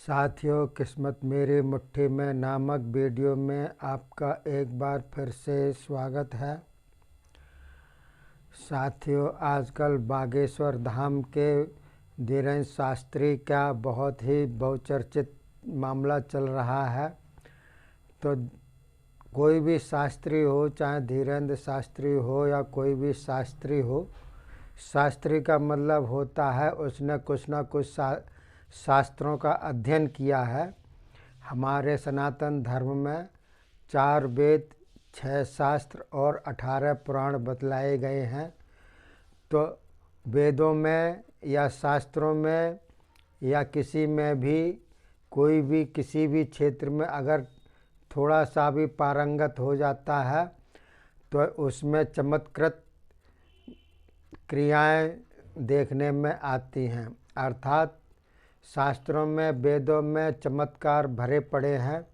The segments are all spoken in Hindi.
साथियों, किस्मत मेरी मुट्ठी में नामक वीडियो में आपका एक बार फिर से स्वागत है। साथियों, आजकल बागेश्वर धाम के धीरेन्द्र शास्त्री का बहुत ही बहुचर्चित मामला चल रहा है। तो कोई भी शास्त्री हो, चाहे धीरेन्द्र शास्त्री हो या कोई भी शास्त्री हो, शास्त्री का मतलब होता है उसने कुछ ना कुछ शास्त्रों का अध्ययन किया है। हमारे सनातन धर्म में 4 वेद, 6 शास्त्र और 18 पुराण बतलाए गए हैं। तो वेदों में या शास्त्रों में या किसी में भी कोई भी किसी भी क्षेत्र में अगर थोड़ा सा भी पारंगत हो जाता है तो उसमें चमत्कृत क्रियाएं देखने में आती हैं। अर्थात शास्त्रों में, वेदों में चमत्कार भरे पड़े हैं,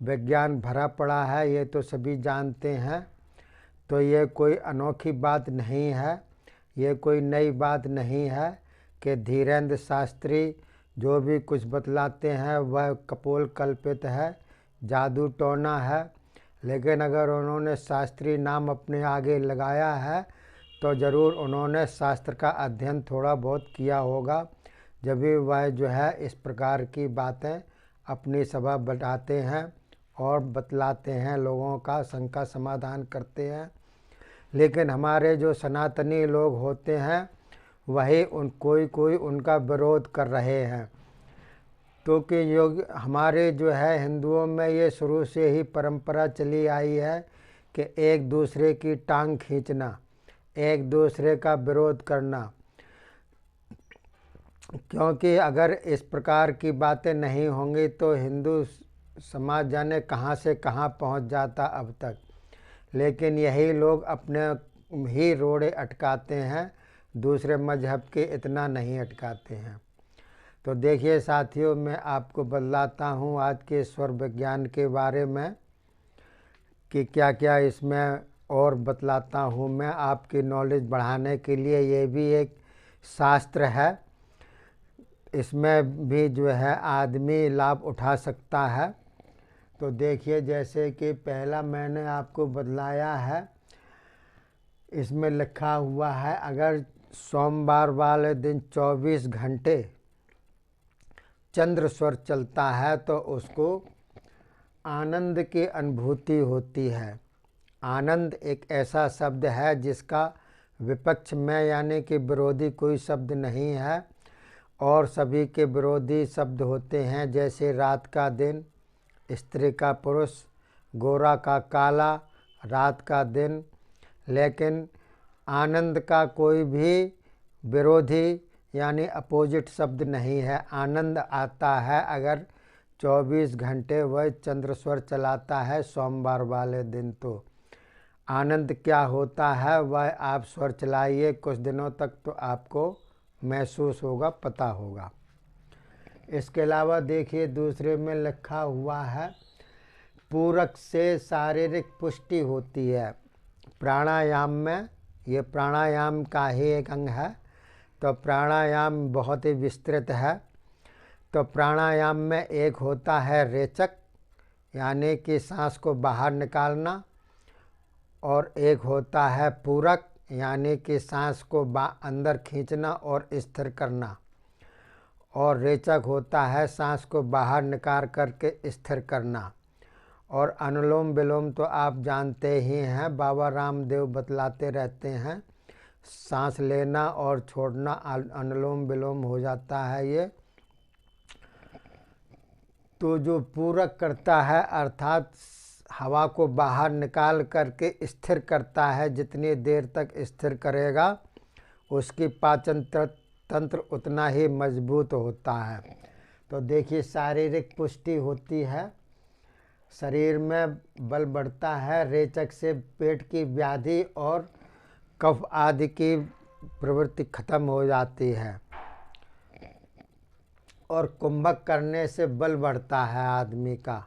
विज्ञान भरा पड़ा है, ये तो सभी जानते हैं। तो ये कोई अनोखी बात नहीं है, ये कोई नई बात नहीं है कि धीरेन्द्र शास्त्री जो भी कुछ बतलाते हैं वह कपोल कल्पित है, जादू टोना है। लेकिन अगर उन्होंने शास्त्री नाम अपने आगे लगाया है तो ज़रूर उन्होंने शास्त्र का अध्ययन थोड़ा बहुत किया होगा, जब भी वह जो है इस प्रकार की बातें अपनी सभा बताते हैं और बतलाते हैं, लोगों का शंका समाधान करते हैं। लेकिन हमारे जो सनातनी लोग होते हैं वही कोई उनका विरोध कर रहे हैं। क्योंकि योग हमारे जो है हिंदुओं में ये शुरू से ही परंपरा चली आई है कि एक दूसरे की टांग खींचना, एक दूसरे का विरोध करना। क्योंकि अगर इस प्रकार की बातें नहीं होंगी तो हिंदू समाज जाने कहाँ से कहाँ पहुँच जाता अब तक। लेकिन यही लोग अपने ही रोड़े अटकाते हैं, दूसरे मजहब के इतना नहीं अटकाते हैं। तो देखिए साथियों, मैं आपको बतलाता हूँ आज के स्वर विज्ञान के बारे में कि क्या क्या इसमें और बतलाता हूँ मैं आपकी नॉलेज बढ़ाने के लिए। ये भी एक शास्त्र है, इसमें भी जो है आदमी लाभ उठा सकता है। तो देखिए, जैसे कि पहला मैंने आपको बतलाया है, इसमें लिखा हुआ है अगर सोमवार वाले दिन 24 घंटे चंद्र स्वर चलता है तो उसको आनंद की अनुभूति होती है। आनंद एक ऐसा शब्द है जिसका विपक्ष में यानी कि विरोधी कोई शब्द नहीं है, और सभी के विरोधी शब्द होते हैं, जैसे रात का दिन, स्त्री का पुरुष, गोरा का काला, रात का दिन। लेकिन आनंद का कोई भी विरोधी यानी अपोजिट शब्द नहीं है। आनंद आता है अगर 24 घंटे वह चंद्र स्वर चलाता है सोमवार वाले दिन। तो आनंद क्या होता है वह आप स्वर चलाइए कुछ दिनों तक तो आपको महसूस होगा, पता होगा। इसके अलावा देखिए दूसरे में लिखा हुआ है पूरक से शारीरिक पुष्टि होती है। प्राणायाम में, ये प्राणायाम का ही एक अंग है। तो प्राणायाम बहुत ही विस्तृत है। तो प्राणायाम में एक होता है रेचक यानी कि सांस को बाहर निकालना, और एक होता है पूरक यानी कि सांस को अंदर खींचना और स्थिर करना, और रेचक होता है सांस को बाहर निकाल करके स्थिर करना। और अनुलोम विलोम तो आप जानते ही हैं, बाबा रामदेव बतलाते रहते हैं, सांस लेना और छोड़ना अनुलोम विलोम हो जाता है ये। तो जो पूरक करता है अर्थात हवा को बाहर निकाल करके स्थिर करता है, जितनी देर तक स्थिर करेगा उसकी पाचन तंत्र उतना ही मजबूत होता है। तो देखिए शारीरिक पुष्टि होती है, शरीर में बल बढ़ता है। रेचक से पेट की व्याधि और कफ आदि की प्रवृत्ति खत्म हो जाती है, और कुंभक करने से बल बढ़ता है आदमी का,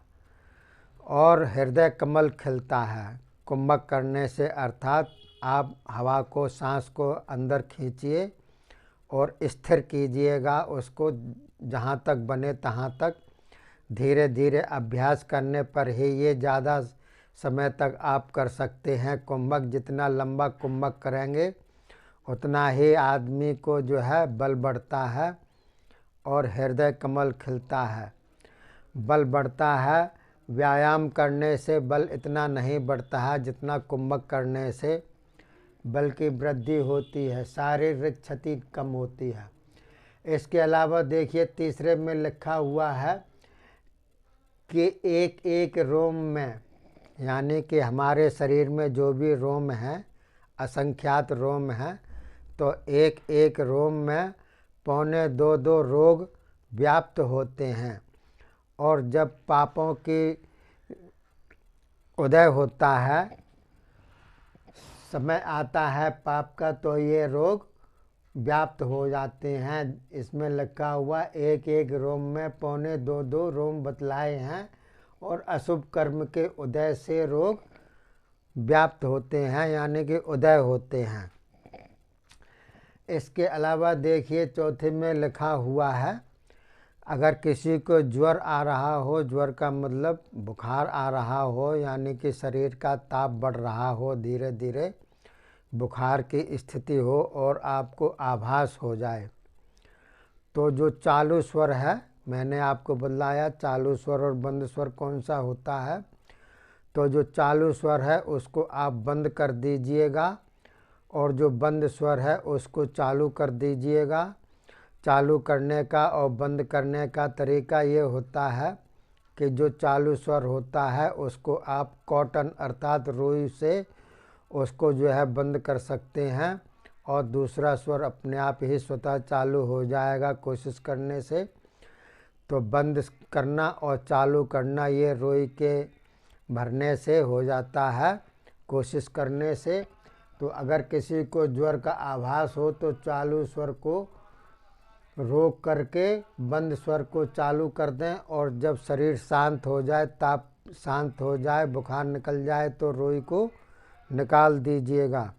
और हृदय कमल खिलता है कुंभक करने से। अर्थात आप हवा को, सांस को अंदर खींचिए और स्थिर कीजिएगा उसको, जहाँ तक बने तहाँ तक। धीरे धीरे अभ्यास करने पर ही ये ज़्यादा समय तक आप कर सकते हैं कुंभक। जितना लंबा कुंभक करेंगे उतना ही आदमी को जो है बल बढ़ता है और हृदय कमल खिलता है, बल बढ़ता है। व्यायाम करने से बल इतना नहीं बढ़ता है जितना कुंभक करने से बल की वृद्धि होती है, शारीरिक क्षति कम होती है। इसके अलावा देखिए तीसरे में लिखा हुआ है कि एक एक रोम में, यानी कि हमारे शरीर में जो भी रोम हैं, असंख्यात रोम हैं, तो एक एक रोम में 2.25 रोग व्याप्त होते हैं। और जब पापों की उदय होता है, समय आता है पाप का, तो ये रोग व्याप्त हो जाते हैं। इसमें लिखा हुआ एक एक रोम में 2.25 रोम बतलाए हैं। और अशुभ कर्म के उदय से रोग व्याप्त होते हैं, यानी कि उदय होते हैं। इसके अलावा देखिए चौथे में लिखा हुआ है, अगर किसी को ज्वर आ रहा हो, ज्वर का मतलब बुखार आ रहा हो, यानी कि शरीर का ताप बढ़ रहा हो, धीरे धीरे बुखार की स्थिति हो और आपको आभास हो जाए, तो जो चालू स्वर है, मैंने आपको बतलाया चालू स्वर और बंद स्वर कौन सा होता है। तो जो चालू स्वर है उसको आप बंद कर दीजिएगा और जो बंद स्वर है उसको चालू कर दीजिएगा। चालू करने का और बंद करने का तरीका ये होता है कि जो चालू स्वर होता है उसको आप कॉटन अर्थात रुई से उसको जो है बंद कर सकते हैं और दूसरा स्वर अपने आप ही स्वतः चालू हो जाएगा कोशिश करने से। तो बंद करना और चालू करना ये रुई के भरने से हो जाता है, कोशिश करने से। तो अगर किसी को ज्वर का आभास हो तो चालू स्वर को रोक करके बंद स्वर को चालू कर दें, और जब शरीर शांत हो जाए, ताप शांत हो जाए, बुखार निकल जाए, तो रुई को निकाल दीजिएगा।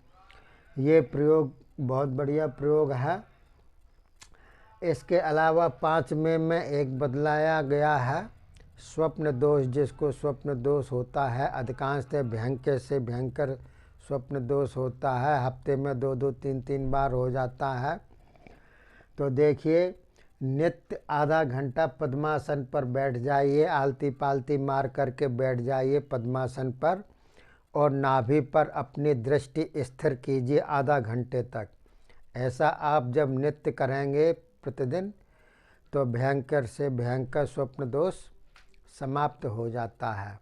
ये प्रयोग बहुत बढ़िया प्रयोग है। इसके अलावा 5वें में एक बदलाया गया है स्वप्न दोष, जिसको स्वप्न दोष होता है, अधिकांशतः भयंकर से भयंकर स्वप्न दोष होता है, हफ्ते में 2-2, 3-3 बार हो जाता है। तो देखिए नित्य आधा घंटा पद्मासन पर बैठ जाइए, आलती पालती मार करके बैठ जाइए पद्मासन पर और नाभि पर अपनी दृष्टि स्थिर कीजिए आधा घंटे तक। ऐसा आप जब नित्य करेंगे प्रतिदिन तो भयंकर से भयंकर स्वप्न दोष समाप्त हो जाता है।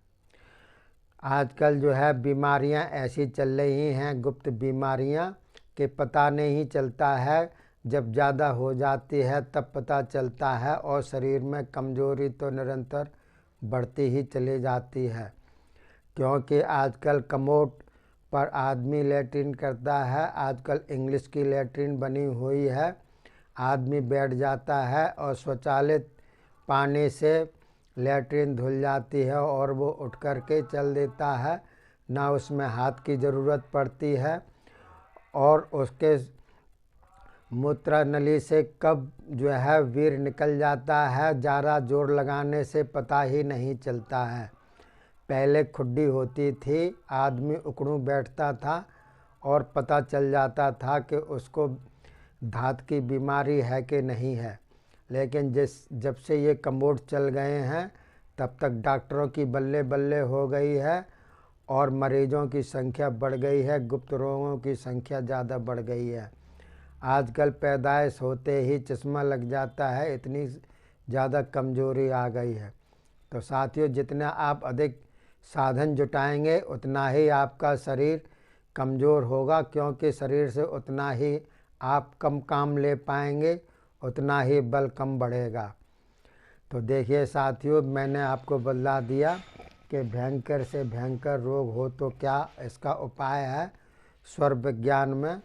आजकल जो है बीमारियां ऐसी चल रही हैं, गुप्त बीमारियां, कि पता नहीं चलता है, जब ज़्यादा हो जाती है तब पता चलता है और शरीर में कमजोरी तो निरंतर बढ़ती ही चली जाती है। क्योंकि आजकल कमोड पर आदमी लैट्रिन करता है, आजकल इंग्लिश की लैट्रिन बनी हुई है, आदमी बैठ जाता है और स्वचालित पानी से लैट्रिन धुल जाती है और वो उठ कर के चल देता है, ना उसमें हाथ की ज़रूरत पड़ती है और उसके मूत्र नली से कब जो है वीर निकल जाता है, ज़्यादा जोर लगाने से पता ही नहीं चलता है। पहले खुड्डी होती थी, आदमी उकड़ू बैठता था और पता चल जाता था कि उसको धात की बीमारी है कि नहीं है। लेकिन जब से ये कमोड चल गए हैं तब तक डॉक्टरों की बल्ले बल्ले हो गई है और मरीजों की संख्या बढ़ गई है, गुप्त रोगों की संख्या ज़्यादा बढ़ गई है। आजकल पैदाइश होते ही चश्मा लग जाता है, इतनी ज़्यादा कमजोरी आ गई है। तो साथियों, जितना आप अधिक साधन जुटाएंगे उतना ही आपका शरीर कमज़ोर होगा, क्योंकि शरीर से उतना ही आप कम काम ले पाएंगे, उतना ही बल कम बढ़ेगा। तो देखिए साथियों, मैंने आपको बतला दिया कि भयंकर से भयंकर रोग हो तो क्या इसका उपाय है स्वर विज्ञान में।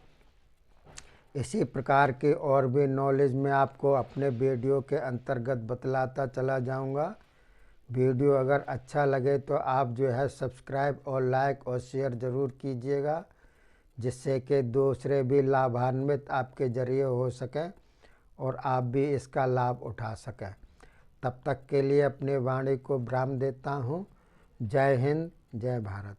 इसी प्रकार की और भी नॉलेज मैं आपको अपने वीडियो के अंतर्गत बतलाता चला जाऊंगा। वीडियो अगर अच्छा लगे तो आप जो है सब्सक्राइब और लाइक और शेयर ज़रूर कीजिएगा। जिससे कि दूसरे भी लाभान्वित आपके जरिए हो सकें और आप भी इसका लाभ उठा सकें। तब तक के लिए अपनी वाणी को विराम देता हूँ। जय हिंद, जय भारत।